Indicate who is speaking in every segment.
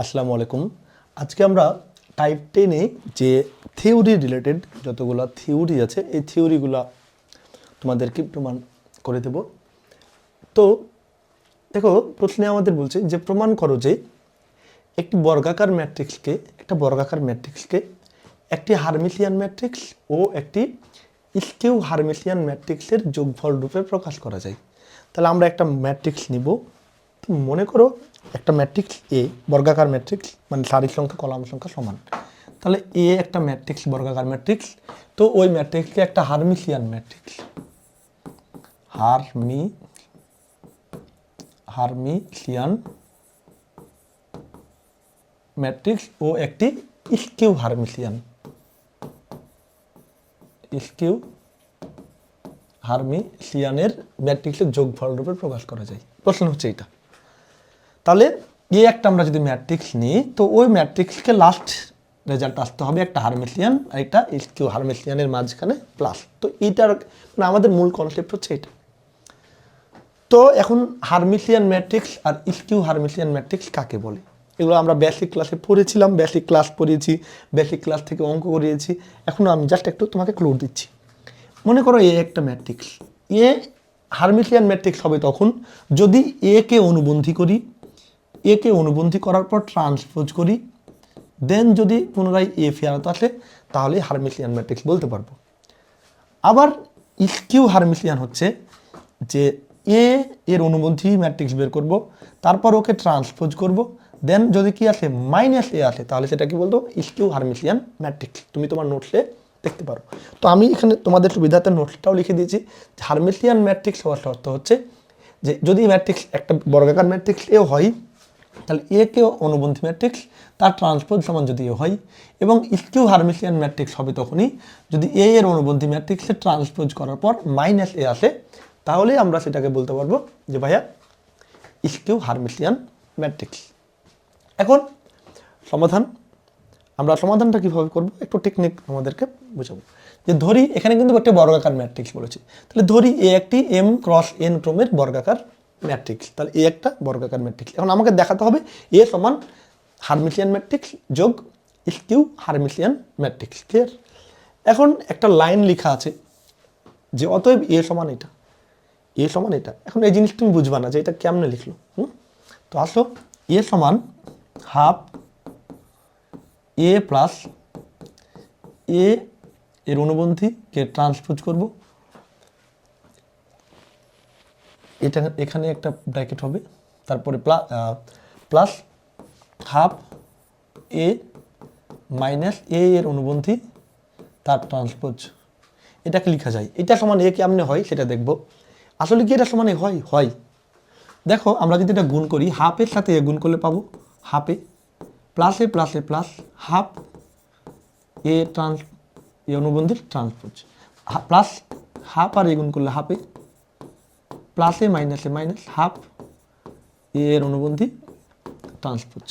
Speaker 1: আসসালামু আলাইকুম। আজকে আমরা টাইপ 10-এ যে থিওরি রিলেটেড যতগুলো থিওরি আছে এই থিওরিগুলো তোমাদেরকে প্রমাণ করে দেব। তো দেখো, প্রশ্নে আমাদের বলছে যে প্রমাণ করো যে একটি বর্গাকার ম্যাট্রিক্সকে একটি হার্মিশিয়ান ম্যাট্রিক্স ও একটি স্কিউ হার্মিশিয়ান ম্যাট্রিক্সের যোগফল রূপে প্রকাশ করা যায়। তাহলে আমরা একটা ম্যাট্রিক্স নিব। তো মনে করো একটা ম্যাট্রিক্স এ বর্গাকার ম্যাট্রিক্স, মানে সারির সংখ্যা কলাম সংখ্যা সমান। তাহলে এ একটা ম্যাট্রিক্স, বর্গাকার ম্যাট্রিক্স। তো ওই ম্যাট্রিক্সকে একটা হার্মিশিয়ান ম্যাট্রিক্স ও একটি স্কিউ হার্মিশিয়ানের ম্যাট্রিক্সের যোগফল রূপে প্রকাশ করা যায়। প্রশ্ন হচ্ছে এটা। তাহলে এই একটা আমরা যদি ম্যাট্রিক্স নিই, তো ওই ম্যাট্রিক্সকে লাস্ট রেজাল্ট আসতে হবে একটা হার্মিশিয়ান আর একটা স্কিউ হার্মিশিয়ানের মাঝখানে প্লাস। তো এইটার মানে আমাদের মূল কনসেপ্ট হচ্ছে এটা। তো এখন হার্মিশিয়ান ম্যাট্রিক্স আর স্কিউ হার্মিশিয়ান ম্যাট্রিক্স কাকে বলে, এগুলো আমরা বেসিক ক্লাসে পড়েছিলাম, বেসিক ক্লাস থেকে অঙ্ক করিয়েছি। এখন আমি জাস্ট একটু তোমাকে ক্লু দিচ্ছি। মনে করো এ একটা ম্যাট্রিক্স, এ হার্মিশিয়ান ম্যাট্রিক্স হবে তখন যদি একে অনুবন্ধী করার পর ট্রান্সপোজ করি, দেন যদি পুনরায় এ ফেরত আসে, তাহলে হার্মিশিয়ান ম্যাট্রিক্স বলতে পারবো। আবার স্কিউ হার্মিশিয়ান হচ্ছে যে এর অনুবন্ধী ম্যাট্রিক্স বের করব, তারপর ওকে ট্রান্সপোজ করব, দেন যদি কি আসে মাইনাস এ আসে, তাহলে সেটা কি বলতো স্কিউ হার্মিশিয়ান ম্যাট্রিক্স। তুমি তোমার নোটসে দেখতে পারো। তো আমি এখানে তোমাদের সুবিধাতে নোটসটাও লিখে দিয়েছি। হার্মিশিয়ান ম্যাট্রিক্স হওয়ার শর্ত হচ্ছে যে যদি ম্যাট্রিক্স একটা বর্গাকার ম্যাট্রিক্স এও হয়, তাহলে এ কে অনুবন্ধী ম্যাট্রিক্স, তার ট্রান্সপোজ সমান যদি এ হয়, এবং স্কিউ হার্মিশিয়ান ম্যাট্রিক্স হবে তখনই যদি এ এর অনুবন্ধী ম্যাট্রিক্সের ট্রান্সপোজ করার পর মাইনাস এ আসে, তাহলে আমরা সেটাকে বলতে পারবো যে ভাইয়া স্কিউ হার্মিশিয়ান ম্যাট্রিক্স। এখন আমরা সমাধানটা কীভাবে করবো একটু টেকনিক আমাদেরকে বোঝাবো। যে ধরি এখানে কিন্তু একটা বর্গাকার ম্যাট্রিক্স বলেছি, তাহলে ধরি এ একটি m × n ক্রমের বর্গাকার ম্যাট্রিক্স। তাহলে এ একটা বর্গাকার ম্যাট্রিক্স। এখন আমাকে দেখাতে হবে এ সমান হার্মিশিয়ান ম্যাট্রিক্স যোগ স্কিউ হার্মিশিয়ান ম্যাট্রিক্স। ক্লিয়ার? এখন একটা লাইন লেখা আছে যে অতএব এ সমান এটা। এখন এই জিনিস তুমি বুঝবা না যে এটা কেমনে লিখলো। তো আসো, এ সমান হাফ এ প্লাস এ এর অনুবন্ধীকে ট্রান্সপোজ করব, এটা এখানে একটা ব্র্যাকেট হবে, তারপরে প্লাস হাফ এ মাইনাস এ এর অনুবন্ধী তার ট্রান্সপোজ। এটাকে লেখা যায়। এটা সমান এ কেমনে হয় সেটা দেখব। আসলে কি এটা সমান এ হয়? দেখো, আমরা যদি এটা গুণ করি, হাফের সাথে এ গুণ করলে পাবো হাফ এ, প্লাসে প্লাস হাফ এ অনুবন্ধীর ট্রান্সপোজ, প্লাস হাফ আর এ গুণ করলে হাফ এ, প্লাসে মাইনাস হাফ এর অনুবন্ধী ট্রান্সপোজ।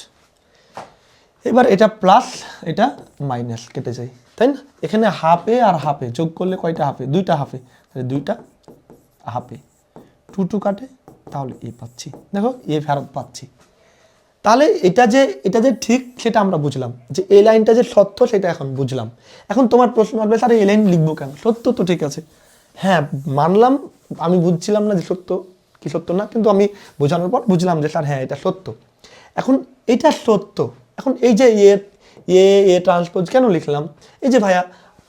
Speaker 1: এবার এটা প্লাস এটা মাইনাস কেটে যায়, তাই না? এখানে হাফ এ আর হাফ এ যোগ করলে কয়টা হাফে? দুইটা হাফে। দুইটা হাফে 2 কাটে, তাহলে এ পাচ্ছি। দেখো, এ ফেরত পাচ্ছি। তাহলে এটা যে ঠিক সেটা আমরা বুঝলাম, যে এই লাইনটা যে সত্য সেটা এখন বুঝলাম। এখন তোমার প্রশ্ন আসবে, স্যার এই লাইন লিখবো কেন? সত্য তো ঠিক আছে, হ্যাঁ মানলাম, আমি বুঝছিলাম না যে সত্য কি সত্য না, কিন্তু আমি বোঝানোর পর বুঝলাম যে স্যার হ্যাঁ এটা সত্য। এখন এটা সত্য। এখন এই যে এ ট্রান্সপোজ কেন লিখলাম? এই যে ভাইয়া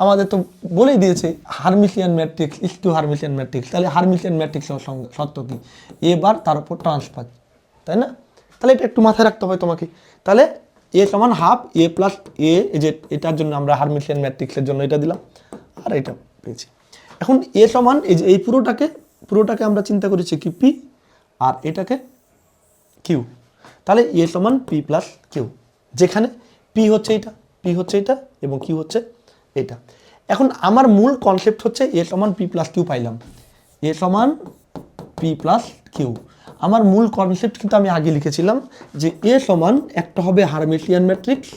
Speaker 1: আমাদের তো বলেই দিয়েছে Hermitian matrix skew Hermitian matrix. তাহলে হার্মিশিয়ান ম্যাট্রিক্স সত্য কি? এবার তার উপর ট্রান্সপোজ, তাই না? তাহলে এটা একটু মাথায় রাখতে হবে তোমাকে। তাহলে এ সমান হাফ এ প্লাস এ, যে এটার জন্য আমরা হার্মিশিয়ান ম্যাট্রিক্সের জন্য এটা দিলাম, আর এটা পেয়েছি। এখন এ সমান এই যে এই পুরোটাকে আমরা চিন্তা করেছি কি পি, আর এটাকে কিউ। তাহলে এ সমান পি প্লাস কিউ, যেখানে পি হচ্ছে এটা এবং কিউ হচ্ছে এটা। এখন আমার মূল কনসেপ্ট হচ্ছে এ সমান পি প্লাস কিউ পাইলাম, এ সমান পি প্লাস কিউ। আমার মূল কনসেপ্ট কিন্তু আমি আগে লিখেছিলাম যে এ সমান একটা হবে হার্মিশিয়ান ম্যাট্রিক্স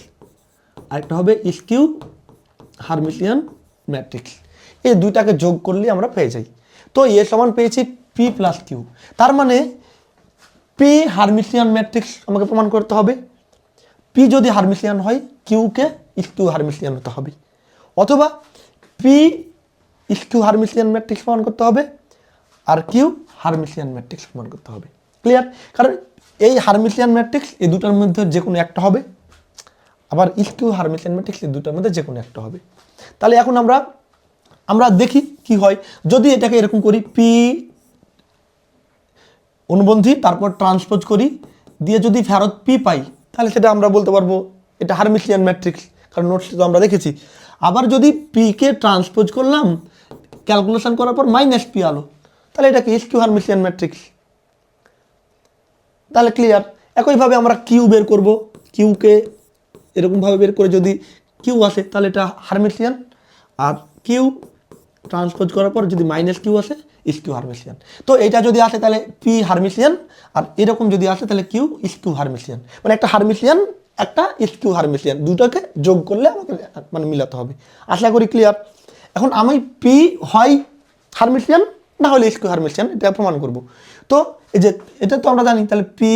Speaker 1: আর একটা হবে স্কিউ হার্মিশিয়ান ম্যাট্রিক্স। এই দুইটাকে যোগ করলে আমরা পেয়ে যাই। তো এ সমান পেয়েছি পি প্লাস কিউ। তার মানে পি হার্মিশিয়ান ম্যাট্রিক্স আমাকে প্রমাণ করতে হবে। পি যদি হারমিসিয়ান হয় কিউকে স্কিউ হারমিসিয়ান হতে হবে, অথবা পি স্কিউ হারমিসিয়ান ম্যাট্রিক্স প্রমাণ করতে হবে আর কিউ হারমিসিয়ান ম্যাট্রিক্স প্রমাণ করতে হবে। ক্লিয়ার? কারণ এই হারমিসিয়ান ম্যাট্রিক্স এই দুটার মধ্যে যে কোনো একটা হবে, আবার স্কিউ হারমিসিয়ান ম্যাট্রিক্স এই দুটার মধ্যে যে কোনো একটা হবে। তাহলে এখন আমরা দেখি কি হয় যদি এটাকে এরকম করি, পি অনুবন্ধী তারপর ট্রান্সপোজ করি, দিয়ে যদি ফেরত পি পাই তাহলে সেটা আমরা বলতে পারবো এটা হারমিসিয়ান ম্যাট্রিক্স, কারণ নোটস তো আমরা দেখেছি। আবার যদি পিকে ট্রান্সপোজ করলাম, ক্যালকুলেশন করার পর মাইনাস পি আলো, তাহলে এটা কি স্কিউ হারমিসিয়ান ম্যাট্রিক্স। তাহলে ক্লিয়ার? একইভাবে আমরা কিউ বের করব, কিউকে এরকমভাবে বের করে যদি কিউ আসে তাহলে এটা হারমিসিয়ান, আর কিউ ট্রান্সপোজ করার পর যদি মাইনাস কিউ আসে স্কিউ হারমিসিয়ান। তো এটা যদি আসে তাহলে পি হারমিসিয়ান, আর এরকম যদি আসে তাহলে কিউ স্কিউ হারমিসিয়ান, মানে একটা হারমিসিয়ান একটা স্কিউ হারমিসিয়ান, দুটাকে যোগ করলে আমাকে মানে মিলাতে হবে। আশা করি ক্লিয়ার। এখন আমি পি হয় হারমিসিয়ান না হলে স্কিউ হারমিসিয়ান এটা প্রমাণ করব। তো এই যে এটা তো আমরা জানি, তাহলে পি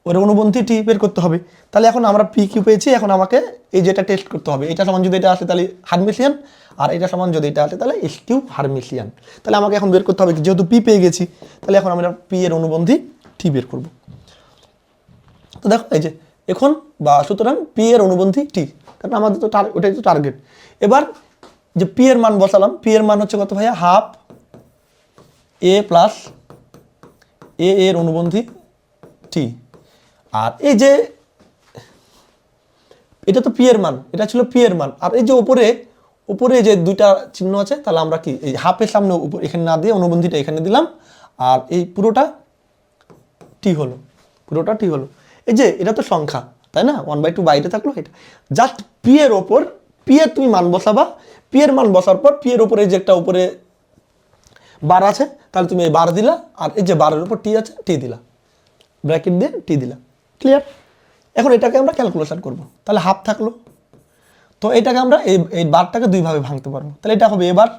Speaker 1: ওর অনুবন্ধী টি বের করতে হবে। তাহলে এখন আমরা পি কিউ পেয়েছি, এখন আমাকে এই যেটা টেস্ট করতে হবে, এটা সমান যদি এটা আসে তাহলে হারমিসিয়ান, আর এটা সমান যদি এটা আসে তাহলে স্কিউ হারমিসিয়ান। তাহলে আমাকে এখন বের করতে হবে, যেহেতু পি পেয়ে গেছি তাহলে এখন আমরা পি এর অনুবন্ধী টি বের করব। তো দেখো এই যে এখন বা সুতরাং পি এর অনুবন্ধী টি, কারণ আমাদের তো ওটাই তো টার্গেট। এবার যে পি এর মান বসালাম, পি এর মান হচ্ছে কত ভাইয়া, হাফ এ প্লাস এ এর অনুবন্ধী টি। আর এই যে এটা তো পি এর মান, এটা ছিল পি এর মান, আর এই যে উপরে যে দুইটা চিহ্ন আছে, তাহলে আমরা কি এই হাফের সামনে এখানে না দিয়ে অনুবন্ধীটা এখানে দিলাম, আর এই পুরোটা টি হলো, পুরোটা টি হলো। এই যে এটা তো সংখ্যা, তাই না, 1/2 বাইরে থাকলো, এটা জাস্ট পি এর ওপর পি এর তুমি মান বসাবা, পি এর মান বসার পর পি এর উপরে যে একটা উপরে বার আছে তাহলে তুমি এই বার দিলা, আর এই যে বারের উপর টি আছে টি দিলা, ব্র্যাকেট দিয়ে টি দিলা। ক্লিয়ার? এখন এটাকে আমরা ক্যালকুলেশন করব, তাহলে হাফ থাকলো। তো এটাকে আমরা এই বারটাকে দুই ভাবে ভাঙতে পারবো, তাহলে এটা হবে এ বার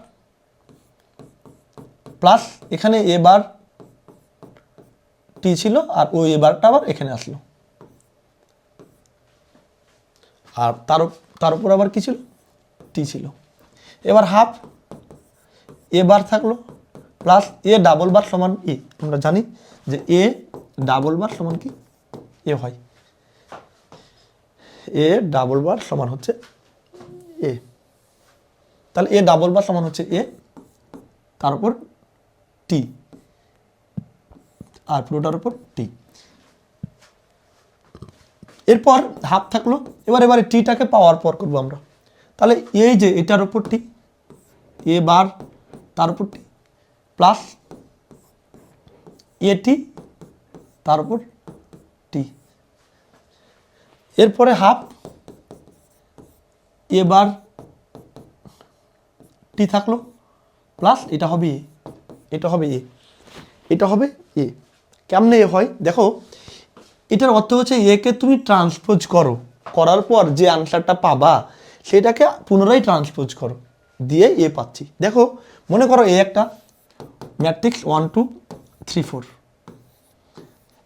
Speaker 1: প্লাস এখানে এ বার টি ছিল, আর ওই এ বারটা আবার এখানে আসলো, আর তার উপর আবার কি ছিল, টি ছিল। এবার হাফ এ বার থাকলো প্লাস এ ডাবল বার সমান এ, আমরা জানি যে এ ডাবল বার সমান কি এ হয়, এ ডাবল বার সমান হচ্ছে এ, তাহলে এ ডাবল বার সমান হচ্ছে এ, তার উপর টি, আর পুরোটার উপর টি। এরপর হাফ থাকলো, এবারে টিটাকে পাওয়ার পর করবো আমরা, তাহলে এই যে এটার উপর টি, এ বার তার উপর টি প্লাস এ টি তার উপর টি, এরপরে হাফ এ বার টি থাকলো প্লাস এটা হবে এ, এটা হবে এ, এটা হবে এ। কেমনে এ হয় দেখো, এটার অর্থ হচ্ছে একে তুমি ট্রান্সপোজ করো, করার পর যে আনসারটা পাবা সেটাকে পুনরায় ট্রান্সপোজ করো, দিয়ে এ পাচ্ছি। দেখো মনে করো এ একটা ম্যাট্রিক্স 1 2 3 4,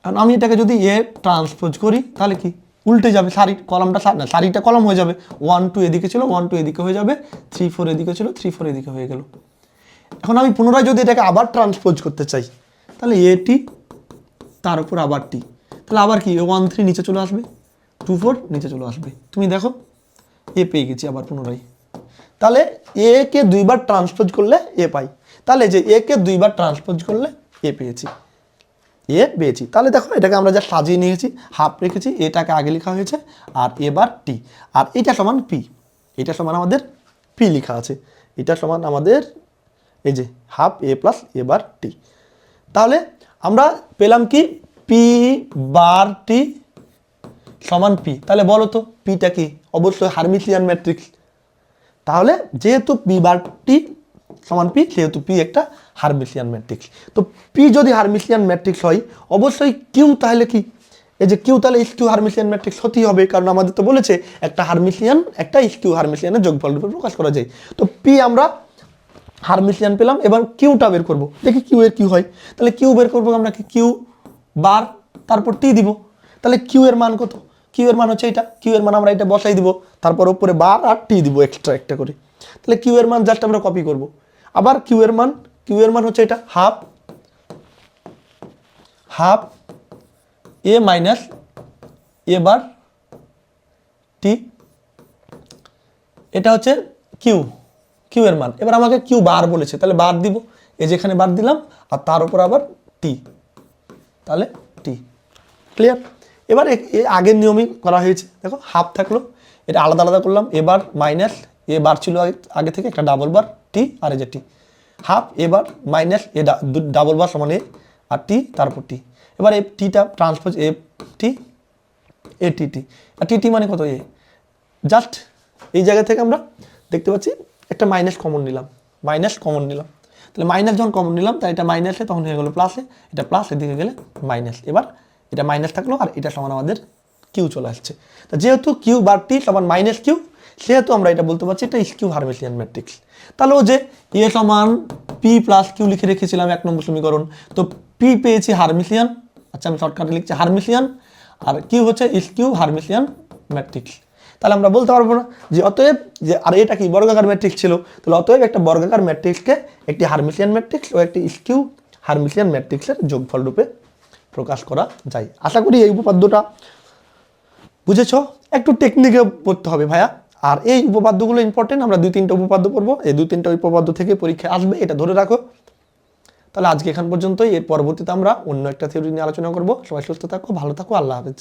Speaker 1: আর আমি এটাকে যদি এ ট্রান্সপোজ করি তাহলে কি উল্টে যাবে, সারি কলামটা না সারিটা কলাম হয়ে যাবে, 1 2 এদিকে ছিল 1 2 এদিকে হয়ে যাবে, 3 4 এদিকে ছিল 3 4 এদিকে হয়ে গেল। এখন আমি পুনরায় যদি এটাকে আবার ট্রান্সপোজ করতে চাই তাহলে এটি তার উপর আবার টি, তাহলে আবার কি 1 3 নিচে চলে আসবে, 2 4 নিচে চলে আসবে, তুমি দেখো এ পেয়ে গেছি আবার পুনরায়। তাহলে এ কে দুইবার ট্রান্সপোজ করলে এ পাই, তাহলে যে এ কে দুইবার ট্রান্সপোজ করলে এ পেয়েছি, এ পেয়েছি। তাহলে দেখো এটাকে আমরা যা সাজিয়ে নিয়েছি, হাফ রেখেছি, এটাকে আগে লেখা হয়েছে, আর এবার টি, আর এটা সমান পি, এটা সমান আমাদের পি লেখা আছে, এটা সমান আমাদের এই যে হাফ এ প্লাস এবার টি। তাহলে আমরা পেলাম কি পি বার টি সমান পি। তাহলে বলো তো পিটা কি, অবশ্যই হারমিসিয়ান ম্যাট্রিক্স। তাহলে যেহেতু পি বার টি সমান পি, সেহেতু পি একটা হারমিসিয়ান ম্যাট্রিক্স। তো পি যদি হারমিসিয়ান ম্যাট্রিক্স হয় অবশ্যই কিউ তাহলে কি, এই যে কিউ তাহলে স্কিউ হারমিসিয়ান ম্যাট্রিক্স হতেই হবে, কারণ আমাদের তো বলেছে একটা হারমিসিয়ান একটা স্কিউ হারমিসিয়ানের যোগফল রূপে প্রকাশ করা যায়। তো পি আমরা হারমিসিয়ান পেলাম, এবার কিউটা বের করবো, দেখি কিউ এর কি হয়। তাহলে কিউ বের করবো আমরা কি, কিউ বার তারপর টি দিব, তাহলে কিউ এর মান কত, কিউ এর মান হচ্ছে এটা, কিউ এর মান আমরা এটা বসাই দিব, তারপর উপরে বার আর টি দিব এক্সট্রা একটা করে। তাহলে কিউ এর মান জাস্ট আমরা কপি করব। আবার কিউ এর মান হচ্ছে এটা হাফ এ মাইনাস এ বার টি, এটা হচ্ছে কিউ এর মান। এবার আমাকে কিউ বার বলেছে, তাহলে বার দিব, এই যেখানে বার দিলাম, আর তার উপর আবার টি, তাহলে টি। ক্লিয়ার? এবার আগের নিয়মই করা হয়েছে, দেখো হাফ থাকলো, এটা আলাদা আলাদা করলাম, এবার মাইনাস এ বার ছিল আগে থেকে একটা ডাবল বার টি, আর এই যে টি, হাফ এবার মাইনাস এ ডাবল বার সমান এ আর টি, তারপর টি। এবার এই টিটা ট্রান্সপোজ এ টি এ টি টি, আর টি টি মানে কত এ। জাস্ট এই জায়গা থেকে আমরা দেখতে পাচ্ছি একটা মাইনাস কমন নিলাম, তাহলে মাইনাস যখন কমন নিলাম তাই এটা মাইনাসে তখন হয়ে গেলো প্লাসে, এটা প্লাস এদিকে গেলে মাইনাস। এবার এটা মাইনাস থাকলো আর এটা সমান আমাদের কিউ চলে আসছে। তা যেহেতু কিউ বার টি সমান মাইনাস কিউ, সেহেতু আমরা এটা বলতে পারছি এটা স্কিউ হারমিসিয়ান ম্যাট্রিক্স। তাহলে ও যে এ সমান পি প্লাস কিউ লিখে রেখেছিলাম 1 নম্বর সমীকরণ, তো পি পেয়েছি হারমিসিয়ান, আচ্ছা আমি শর্টকাটে লিখছি হারমিসিয়ান, আর কিউ হচ্ছে স্কিউ হারমিসিয়ান ম্যাট্রিক্স। তাহলে আমরা বলতে পারবো না যে অতএব যে, আর এটা কি বর্গাকার ম্যাট্রিক্স ছিল, তাহলে অতএব একটা বর্গাকার ম্যাট্রিক্সকে একটি হারমিসিয়ান ম্যাট্রিক্স ও একটি স্কিউ হারমিসিয়ান ম্যাট্রিক্সের যোগফল রূপে প্রকাশ করা যায়। আশা করি এই উপপাদ্যটা বুঝেছ। একটু টেকনিকে পড়তে হবে ভাইয়া, আর এই উপপাদ্যগুলো ইম্পর্টেন্ট, আমরা 2-3টা উপপাদ্য পড়বো, এই 2-3টা উপপাদ্য থেকে পরীক্ষা আসবে, এটা ধরে রাখো। তাহলে আজকে এখান পর্যন্তই, এর পরবর্তীতে আমরা অন্য একটা থিওরি নিয়ে আলোচনা করবো। সবাই সুস্থ থাকো, ভালো থাকো, আল্লাহ হাফেজ।